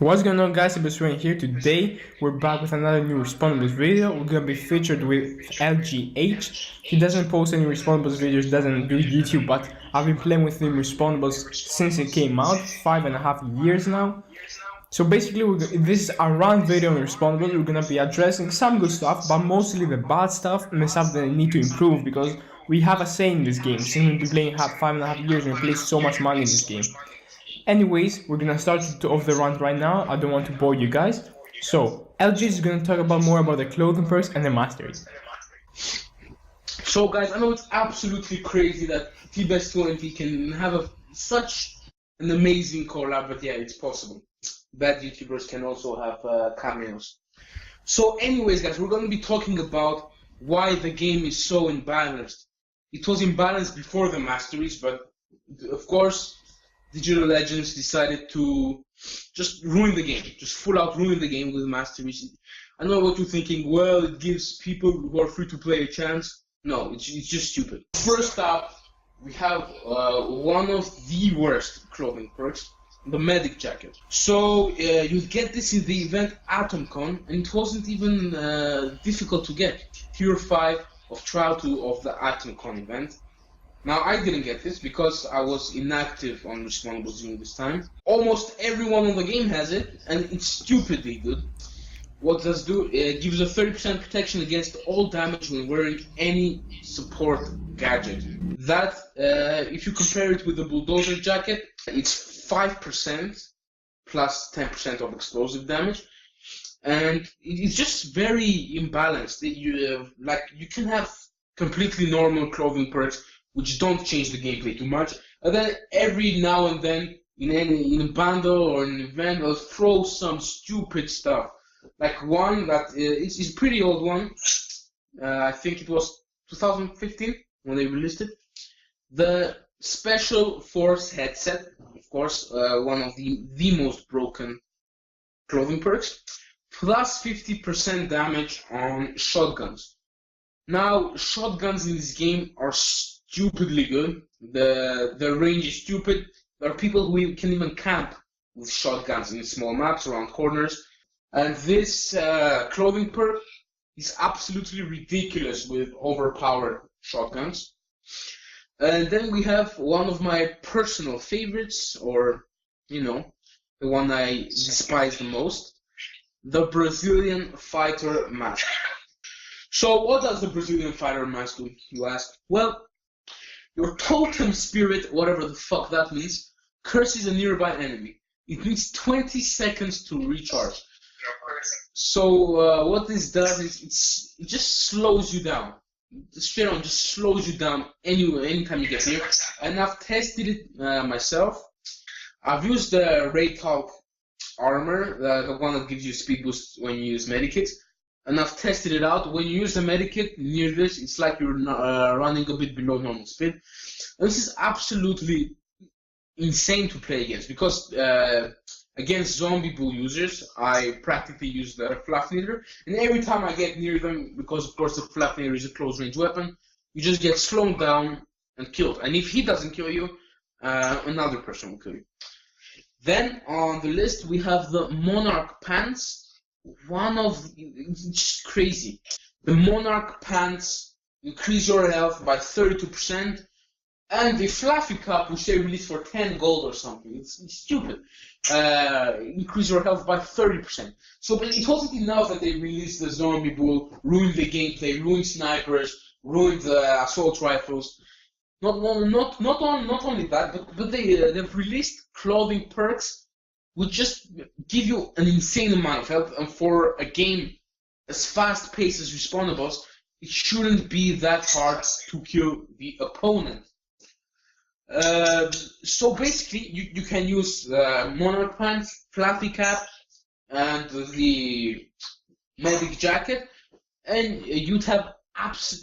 What's going on, guys? It's Rant here. Today we're back with another new Respawnables video. We're gonna be featured with LGH. He doesn't post any Respawnables videos, doesn't do YouTube, but I've been playing with him Respawnables since it came out, 5.5 years now. So basically, this is a rant video on Respawnables. We're gonna be addressing some good stuff, but mostly the bad stuff and the stuff that need to improve, because we have a saying in this game. Since we've been playing 5.5 years, and we play so much money in this game. Anyways, we're gonna start off the rant right now. I don't want to bore you guys. So, LG is gonna talk more about the clothing perks and the mastery. So guys, I know it's absolutely crazy that T-Best20 can have such an amazing collab, but yeah, it's possible. Bad YouTubers can also have cameos. So anyways guys, we're going to be talking about why the game is so imbalanced. It was imbalanced before the masteries, but of course Digital Legends decided to just ruin the game, just full out ruin the game with masteries. I know what you're thinking, well, it gives people who are free to play a chance. No, it's just stupid. First up, we have one of the worst clothing perks, the medic jacket. So you get this in the event AtomCon, and it wasn't even difficult to get. Tier 5 of Trial 2 of the AtomCon event. Now, I didn't get this because I was inactive on Respawnables during this time. Almost everyone on the game has it, and it's stupidly good. What does do? It gives a 30% protection against all damage when wearing any support gadget. That, if you compare it with the Bulldozer jacket, it's 5% plus 10% of explosive damage. And it's just very imbalanced. You can have completely normal clothing perks which don't change the gameplay too much, and then every now and then in a bundle or an event they'll throw some stupid stuff, like one that is a pretty old one. I think it was 2015 when they released it. The Special Force headset, of course, one of the most broken clothing perks, plus 50% damage on shotguns. Now, shotguns in this game are stupidly good. The range is stupid. There are people who can even camp with shotguns in small maps around corners. And this clothing perk is absolutely ridiculous with overpowered shotguns. And then we have one of my personal favorites, or, the one I despise the most, the Brazilian Fighter Mask. So what does the Brazilian Fighter Mask do, you ask? Well, your totem spirit, whatever the fuck that means, curses a nearby enemy. It needs 20 seconds to recharge. So what this does is it just slows you down. Straight on, just slows you down anytime you get near. And I've tested it myself. I've used the Ray Talk armor, the one that gives you speed boost when you use medikits. And I've tested it out. When you use the medikit near this, it's like you're running a bit below normal speed. And this is absolutely insane to play against, because against zombie bull users, I practically use the Flawed, and every time I get near them, because of course the Flawed is a close range weapon, you just get slowed down and killed. And if he doesn't kill you, another person will kill you. Then on the list we have the Monarch Pants. It's just crazy. The Monarch Pants increase your health by 32%, and the Fluffy Cup, which they released for 10 gold or something, it's stupid, increase your health by 30%. So but it wasn't enough that they released the Zombie Bull, ruined the gameplay, ruined snipers, ruined the assault rifles. Not only that, but they've released clothing perks would just give you an insane amount of health, and for a game as fast-paced as Respawnables, it shouldn't be that hard to kill the opponent. So basically, you can use Monarch Pants, Fluffy Cap, and the Medic Jacket, and you'd have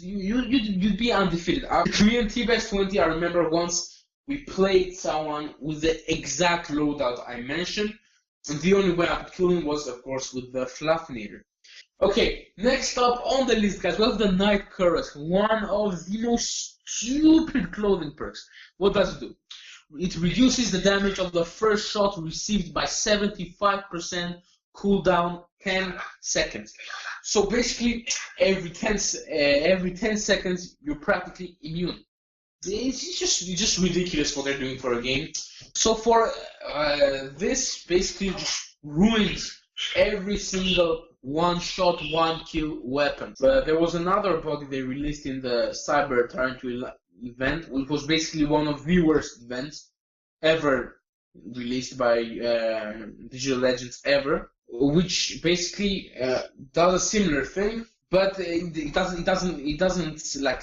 you'd be undefeated. Me and T-Best20, I remember once we played someone with the exact loadout I mentioned, and the only way I could kill him was, of course, with the Fluffinator. Okay, next up on the list, guys, we have the Night Cuirass, one of the most stupid clothing perks. What does it do? it reduces the damage of the first shot received by 75%, cooldown 10 seconds. So basically, every 10 seconds, you're practically immune. It's just ridiculous what they're doing for a game. So for this basically just ruins every single one-shot, one-kill weapon. There was another body they released in the Cyber Tarantula event, which was basically one of the worst events ever released by Digital Legends ever, which basically does a similar thing, but it doesn't like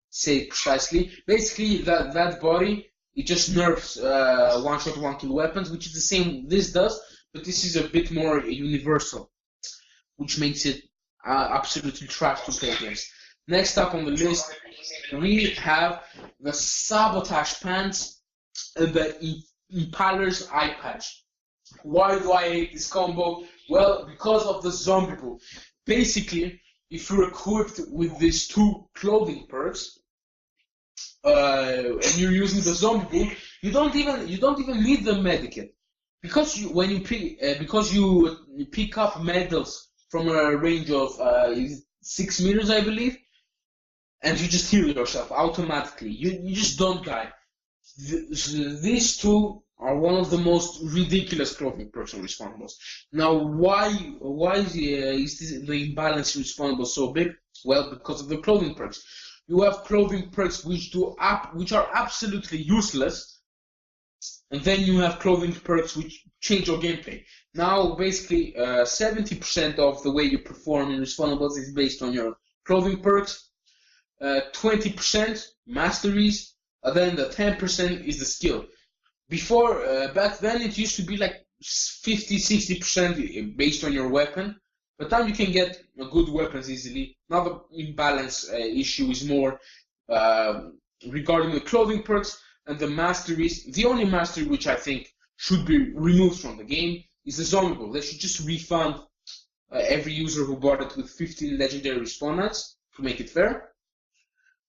say precisely. Basically, that body, it just nerfs one-shot, one-kill weapons, which is the same this does, but this is a bit more universal, which makes it absolutely trash to play against. Next up on the list, we have the Sabotage Pants and the Impaler's Eye Patch. Why do I hate this combo? Well, because of the zombie pool. Basically, if you're equipped with these two clothing perks, and you're using the zombie pool, you don't even need the medikit. Because you pick up medals from a range of 6 meters, I believe, and you just heal yourself automatically. You just don't die. These two are one of the most ridiculous clothing perks on Respawnables. Now, why is the Imbalanced Respawnables so big? Well, because of the clothing perks. You have clothing perks which are absolutely useless. And then you have clothing perks which change your gameplay. Now, basically, 70% of the way you perform in Respawnables is based on your clothing perks, 20% masteries, and then the 10% is the skill. Before, back then, it used to be like 50-60% based on your weapon, but now you can get good weapons easily. Now the imbalance issue is more regarding the clothing perks and the masteries. The only mastery which I think should be removed from the game is the zombie pool. They should just refund every user who bought it with 15 legendary respawn nights to make it fair.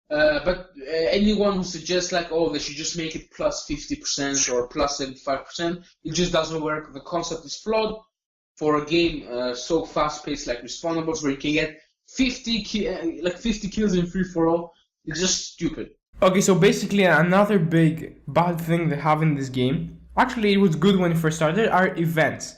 But anyone who suggests like, oh, they should just make it plus 50% or plus 75%, it just doesn't work. The concept is flawed for a game so fast-paced like Respawnables, where you can get 50 kills in free-for-all. It's just stupid. Okay, so basically another big bad thing they have in this game, actually it was good when it first started, are events.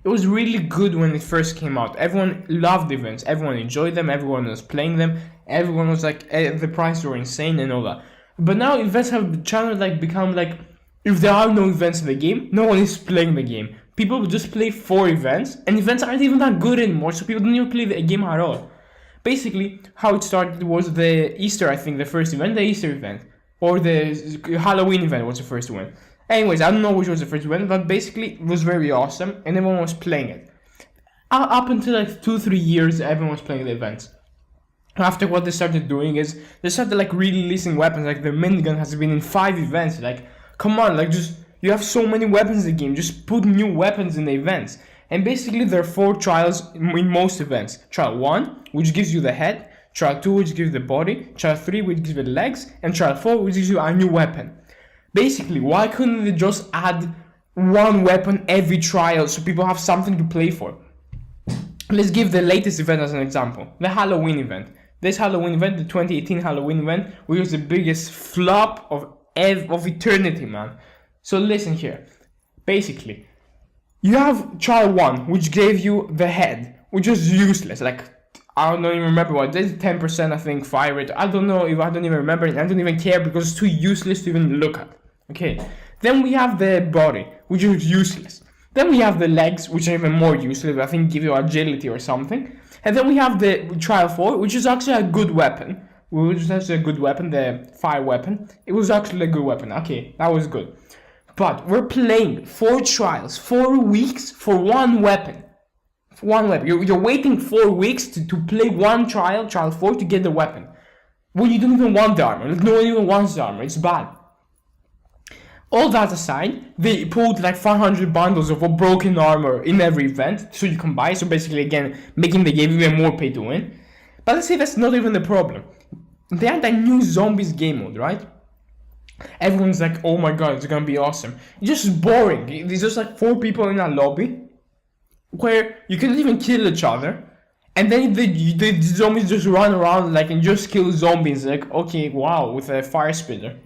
It was really good when it first came out. Everyone loved events, everyone enjoyed them, everyone was playing them, everyone was like, the prices were insane and all that. But now events have become like, if there are no events in the game, no one is playing the game. People just play for events, and events aren't even that good anymore, so people don't even play the game at all. Basically, how it started was the Easter, I think, the first event, the Easter event. Or the Halloween event was the first one. Anyways, I don't know which was the first one, but basically it was very awesome, and everyone was playing it. Up until like 2-3 years, everyone was playing the events. After what they started doing is, they started like re-releasing weapons, like the minigun has been in 5 events. Like, come on, like just, you have so many weapons in the game, just put new weapons in the events. And basically there are 4 trials in most events. Trial 1, which gives you the head. Trial 2, which gives you the body. Trial 3, which gives you the legs. And Trial 4, which gives you a new weapon. Basically, why couldn't they just add one weapon every trial so people have something to play for? Let's give the latest event as an example. The Halloween event. This Halloween event, the 2018 Halloween event, which was the biggest flop of eternity, man. So listen here. Basically, you have Trial 1, which gave you the head, which was useless. Like, I don't even remember what. There's 10%, I think, fire rate. I don't know if I don't even remember it. I don't even care because it's too useless to even look at. Okay. Then we have the body, which is useless. Then we have the legs, which are even more useless. I think give you agility or something. And then we have the Trial 4, which is actually a good weapon. Which is actually a good weapon, the fire weapon. It was actually a good weapon. Okay, that was good. But we're playing 4 trials, 4 weeks for one weapon. One weapon. You're waiting 4 weeks to play one trial 4, to get the weapon. Well, you don't even want the armor. Like, no one even wants the armor. It's bad. All that aside, they pulled like 500 bundles of broken armor in every event, so you can buy. So basically, again, making the game even more pay to win. But let's say that's not even the problem. They had a new zombies game mode, right? Everyone's like, oh my god, it's gonna be awesome. It's just boring. There's just like 4 people in a lobby where you cannot even kill each other, and then the zombies just run around like and just kill zombies. Like, okay, wow, with a fire spitter.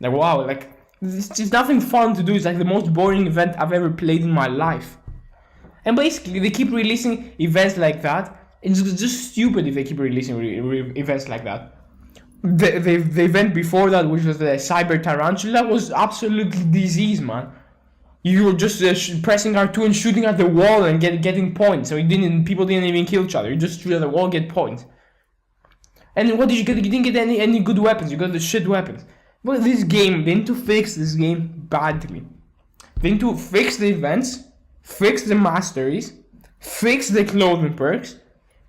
Like, wow, like it's just nothing fun to do. It's like the most boring event I've ever played in my life. And basically, they keep releasing events like that. It's just stupid if they keep releasing events like that. The event before that, which was the Cyber Tarantula, was absolutely disease, man. You were just pressing R2 and shooting at the wall and getting points. So people didn't even kill each other. You just shoot at the wall, get points. And what did you get? You didn't get any good weapons. You got the shit weapons. But this game, they need to fix this game badly. They need to fix the events, fix the masteries, fix the clothing perks,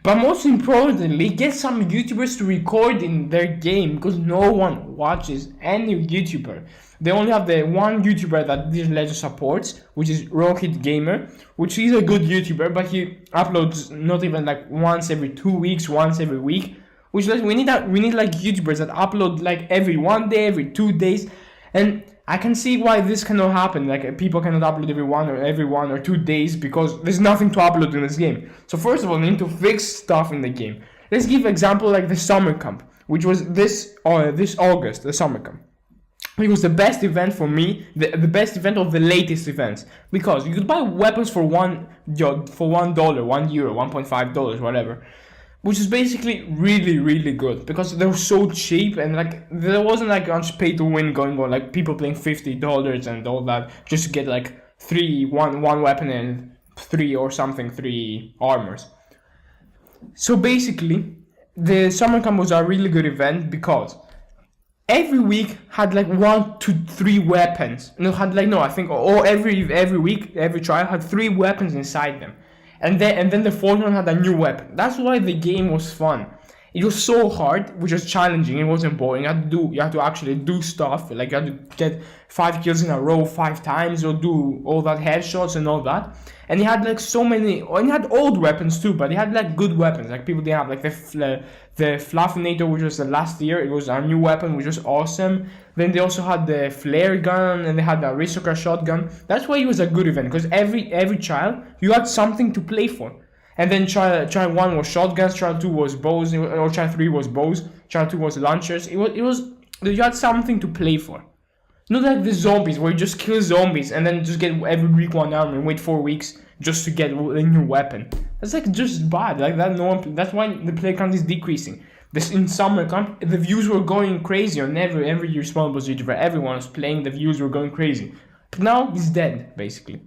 but most importantly, get some YouTubers to record in their game, because no one watches any YouTuber. They only have the one YouTuber that this legend supports, which is Rocket Gamer, which is a good YouTuber, but he uploads not even like once every 2 weeks, once every week. Which like we need like YouTubers that upload like every 1 day, every 2 days, and I can see why this cannot happen. Like people cannot upload every 1 or 2 days because there's nothing to upload in this game. So first of all, we need to fix stuff in the game. Let's give example like the summer camp, which was this August, the summer camp. It was the best event for me, the best event of the latest events, because you could buy weapons for $1, €1, $1.5, whatever. Which is basically really good because they were so cheap, and like there wasn't like much pay to win going on, like people playing $50 and all that just to get like one weapon and 3 armors. So basically the summer camp was a really good event because every week had like 1 to 3 weapons. I think every week, every trial had 3 weapons inside them. And then the fourth one had a new weapon. That's why the game was fun. It was so hard, which was challenging. It wasn't boring. You had to actually do stuff. Like you had to get 5 kills in a row 5 times, or do all that headshots and all that. And it had like so many. And it had old weapons too, but it had like good weapons. Like people didn't have like the Fluffinator, which was the last year. It was a new weapon, which was awesome. Then they also had the flare gun, and they had the aristocrat shotgun. That's why it was a good event, because every trial you had something to play for. And then trial 1 was shotguns, trial 2 was bows, or trial 3 was bows, trial 2 was launchers. It was you had something to play for. Not like the zombies, where you just kill zombies and then just get every week 1 armor and wait 4 weeks just to get a new weapon. That's like just bad. Like that, that's why the play count is decreasing. This in summer camp, the views were going crazy on every Respawnables YouTuber. Everyone was playing, the views were going crazy. But now it's dead, basically.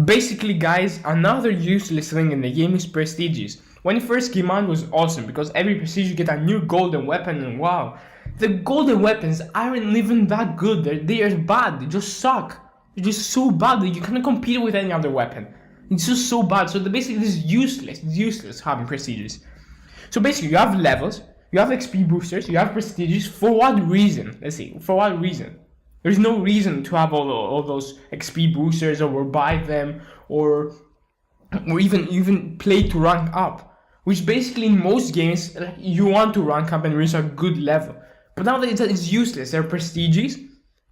Basically, guys, another useless thing in the game is prestiges. When it first came out, it was awesome because every prestige you get a new golden weapon, and wow, the golden weapons aren't even that good. They are bad. They just suck. They're just so bad that you cannot compete with any other weapon. It's just so bad. So basically, this is useless. It's useless having prestiges. So basically, you have levels, you have XP boosters, you have prestiges. For what reason? Let's see. For what reason? There's no reason to have all those XP boosters, or buy them, or even play to rank up. Which basically in most games, you want to rank up and reach a good level. But now it's useless. They're prestiges,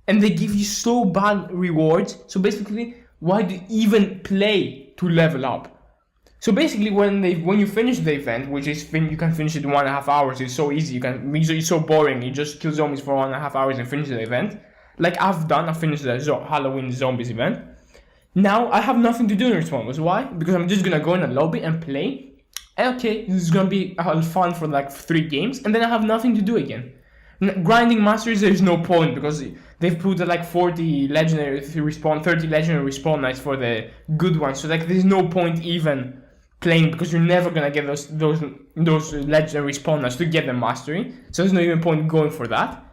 and they give you so bad rewards. So basically, why do you even play to level up? So basically, when you finish the event, which is you can finish it in 1.5 hours. It's so easy. It's so boring. You just kill zombies for 1.5 hours and finish the event. Like I've finished the Halloween zombies event. Now I have nothing to do in Respawnables. Why? Because I'm just gonna go in a lobby and play. And okay, this is gonna be fun for like 3 games, and then I have nothing to do again. Grinding masters, there's no point because they've put like 30 legendary respawn nights for the good ones. So like there's no point even playing, because you're never gonna get those legendary respawn nights to get the mastery. So there's no even point going for that.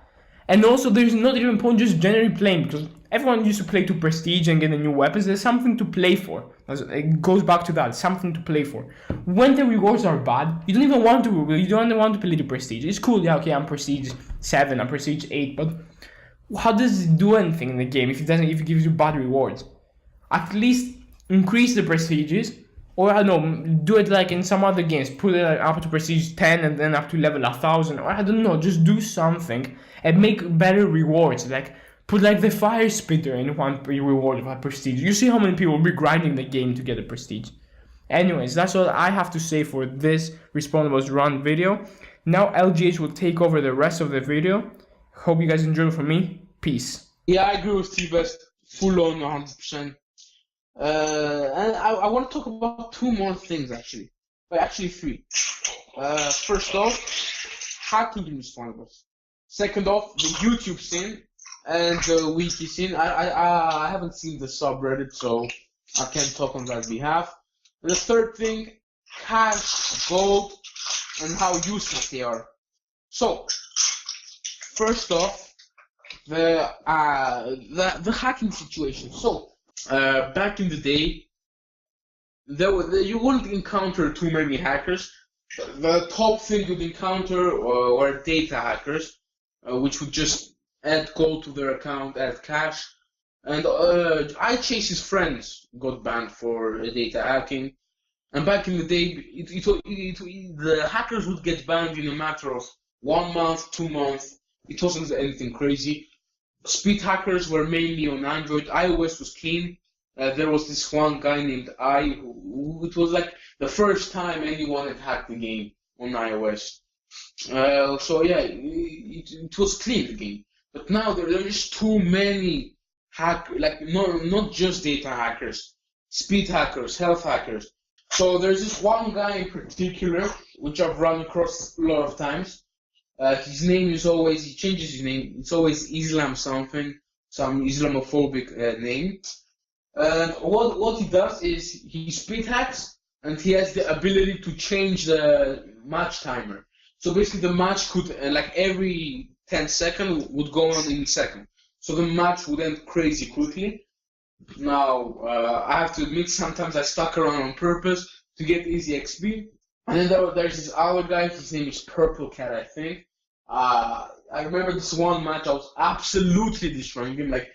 And also, there's not even point just generally playing, because everyone used to play to prestige and get the new weapons. There's something to play for. It goes back to that, something to play for. When the rewards are bad, you don't want to play to prestige. It's cool, yeah, okay, I'm prestige 7, I'm prestige 8, but how does it do anything in the game if it gives you bad rewards? At least increase the prestiges, or I don't know, do it like in some other games. Put it up to prestige 10 and then up to level 1000, or I don't know, just do something and make better rewards. Like put like the fire spitter in one reward of a prestige. You see how many people will be grinding the game to get a prestige. Anyways, that's all I have to say for this Respawnables run video. Now LGH will take over the rest of the video. Hope you guys enjoyed it from me. Peace. Yeah, I agree with T-Best. Full on 100%. And I want to talk about two more things actually. But actually three. First off, hacking in Respawnables. Second off, the YouTube scene and the wiki scene. I haven't seen the subreddit, so I can't talk on that behalf. And the third thing, cash, gold, and how useless they are. So, first off, the hacking situation. So, back in the day, you wouldn't encounter too many hackers. The top thing you'd encounter were data hackers, which would just add gold to their account, add cash. And iChase's friends got banned for data hacking. And back in the day, the hackers would get banned in a matter of 1 month, 2 months. It wasn't anything crazy. Speed hackers were mainly on Android. iOS was clean. There was this one guy named who it was like the first time anyone had hacked the game on iOS. So yeah, it was clean, the game. But now there are just too many not just data hackers, speed hackers, health hackers. So there's this one guy in particular, which I've run across a lot of times. His name is always, he changes his name, it's always Islam something, some Islamophobic name. And what he does is he speed hacks, and he has the ability to change the match timer. So basically the match could, like every 10 seconds, would go on in a second. So the match would end crazy quickly. Now, I have to admit, sometimes I stuck around on purpose to get easy XP. And then there's this other guy, his name is Purple Cat, I think. I remember this one match, I was absolutely destroying him, like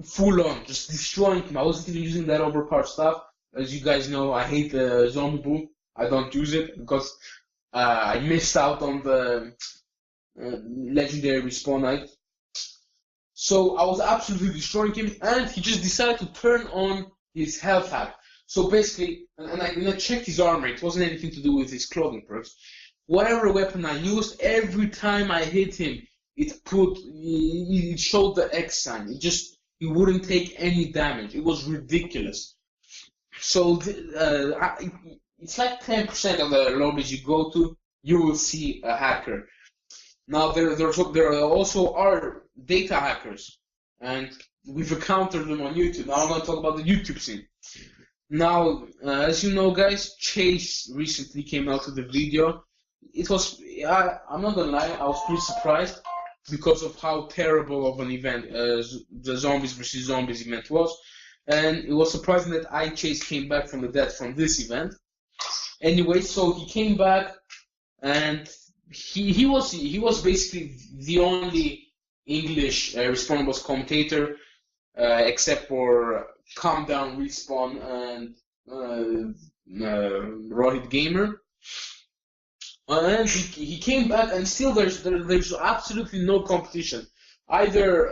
full on, just destroying him. I wasn't even using that overpowered stuff. As you guys know, I hate the zombie bull. I don't use it because I missed out on the legendary respawn night. So I was absolutely destroying him, and he just decided to turn on his health hack. So basically, and I checked his armor, it wasn't anything to do with his clothing perks. Whatever weapon I used, every time I hit him, it showed the X sign. He wouldn't take any damage. It was ridiculous. So it's like 10% of the lobbies you go to, you will see a hacker. Now there also are data hackers, and we've encountered them on YouTube. Now I'm going to talk about the YouTube scene. Now, as you know, guys, Chase recently came out with a video. I'm not gonna lie, I was pretty surprised because of how terrible of an event the Zombies vs Zombies event was, and it was surprising that iChase came back from the dead from this event. Anyway, so he came back, and he was basically the only English Respawnables commentator, except for Calm Down Respawn and Rohit Gamer. And he came back, and still there's absolutely no competition. Either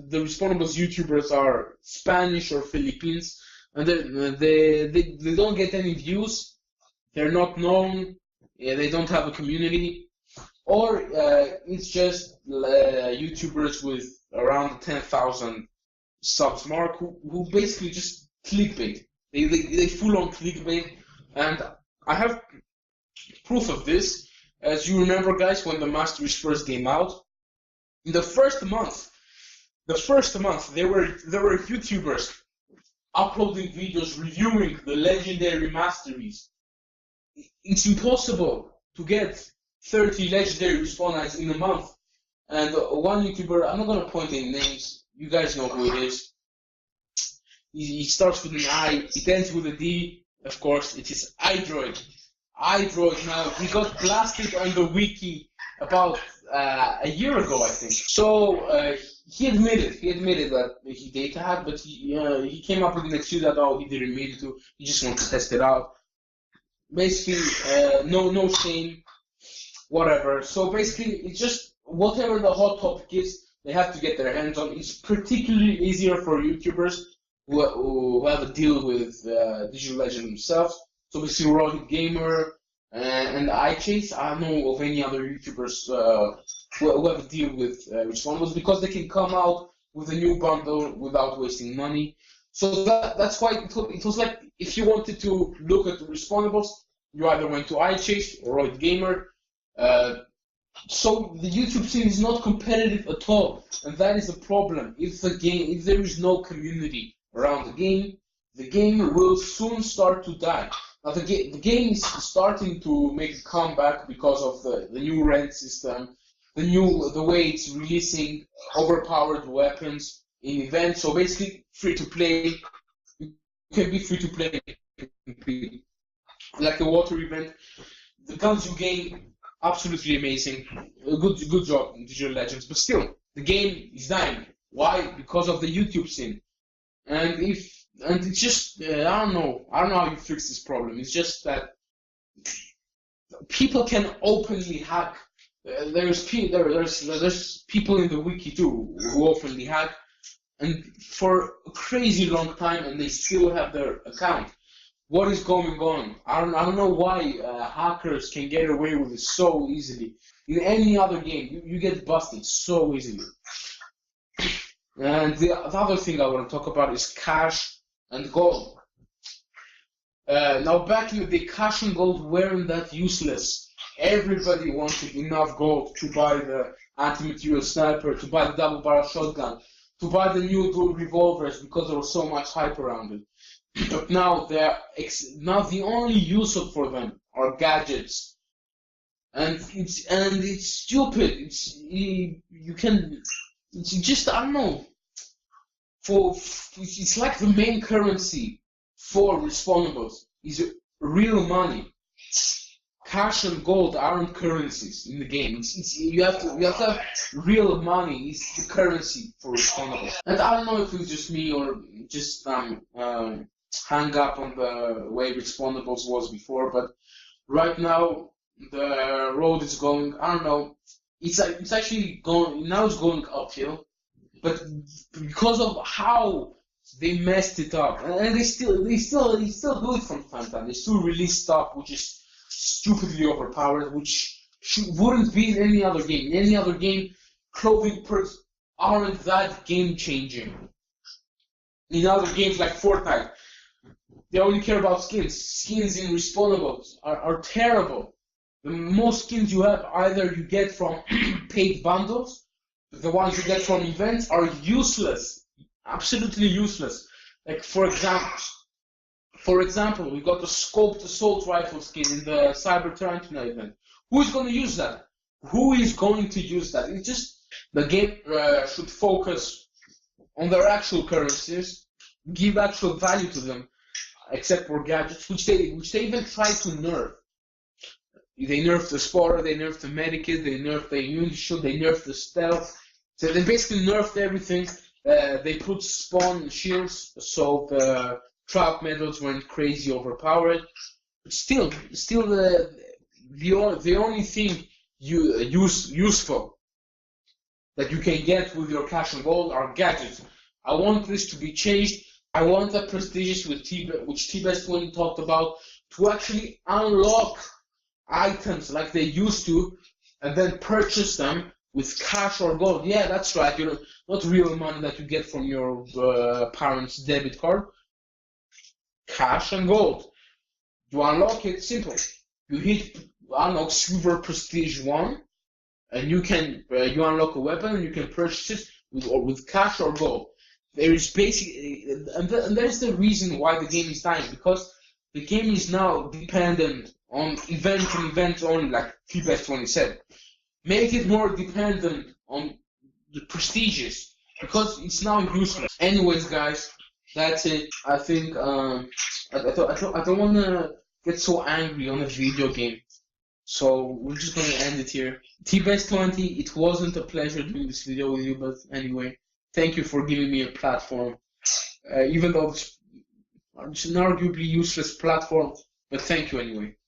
the Respawnables YouTubers are Spanish or Philippines, and they don't get any views. They're not known. They don't have a community, or it's just YouTubers with around 10,000 subs mark who basically just clickbait. They full on clickbait, and I have proof of this. As you remember, guys, when the Masteries first came out, in the first month, there were YouTubers uploading videos reviewing the legendary Masteries. It's impossible to get 30 legendary respawn nights in a month. And one YouTuber, I'm not gonna point any names, you guys know who it is. He starts with an I, it ends with a D, of course, it is iDroid. iDroid now, he got blasted on the wiki about a year ago, I think. So he admitted that he data hacked, but he came up with an excuse that he didn't mean to, he just wanted to test it out. Basically, no shame, whatever. So basically, it's just whatever the hot topic is, they have to get their hands on. It's particularly easier for YouTubers who have a deal with Digital Legend themselves. So we see Rocket Gamer and iChase. I don't know of any other YouTubers who have a deal with Respawnables, because they can come out with a new bundle without wasting money. So that's why it was like, if you wanted to look at the Respawnables, you either went to iChase or Rocket Gamer. So the YouTube scene is not competitive at all, and that is the problem. If there is no community around the game will soon start to die. Now the game is starting to make a comeback because of the new rant system, the way it's releasing overpowered weapons in events. So basically, free to play. You can be free to play, like a water event. The guns you gain, absolutely amazing. Good job, Digital Legends. But still, the game is dying. Why? Because of the YouTube scene. And it's just I don't know how you fix this problem. It's just that people can openly hack. There's people in the wiki too who openly hack, and for a crazy long time, and they still have their account. What is going on? I don't know why hackers can get away with it so easily. In any other game, you get busted so easily. And the other thing I want to talk about is cash and gold. Now, back in the day, cash and gold weren't that useless. Everybody wanted enough gold to buy the anti-material sniper, to buy the double-barrel shotgun, to buy the new dual revolvers, because there was so much hype around it. But now the only use for them are gadgets, and it's stupid. It's just, I don't know. It's like the main currency for Respawnables is real money. Cash and gold aren't currencies in the game. You have to have real money is the currency for Respawnables. And I don't know if it's just me or just hang up on the way Respawnables was before, but right now the road is going, I don't know, it's actually going, now it's going uphill, but because of how they messed it up, and they still do it from time to time. They still release stuff which is stupidly overpowered, which wouldn't be in any other game. In any other game, clothing perks aren't that game changing. In other games like Fortnite, they only care about skins. Skins in Respawnables are terrible. The most skins you have, either you get from paid bundles, the ones you get from events are useless. Absolutely useless. Like for example, we got the scoped assault rifle skin in the Cyber Tarantula event. Who is going to use that? Who is going to use that? It's just the game should focus on their actual currencies, give actual value to them, except for gadgets, which they even try to nerf. They nerfed the spotter, they nerfed the medikit, they nerfed the immune shield, they nerfed the stealth. So they basically nerfed everything. They put spawn shields, so the trap methods went crazy overpowered. But still the only thing useful that you can get with your cash and gold are gadgets. I want this to be changed. I want the prestigious which T-Best talked about, to actually unlock items like they used to, and then purchase them with cash or gold. Yeah, that's right. Not real money that you get from your parents' debit card. Cash and gold. You unlock it, simple. You hit unlock Silver Prestige 1, and you unlock a weapon and you can purchase it with cash or gold. There is basically, and that is the reason why the game is dying, because the game is now dependent on events only, like T-Best said. Make it more dependent on the prestigious, because it's now useless. Anyways, guys, that's it. I think I don't want to get so angry on a video game, so we're just gonna end it here. T-Best20, it wasn't a pleasure doing this video with you, but anyway, thank you for giving me a platform, even though it's an arguably useless platform, but thank you anyway.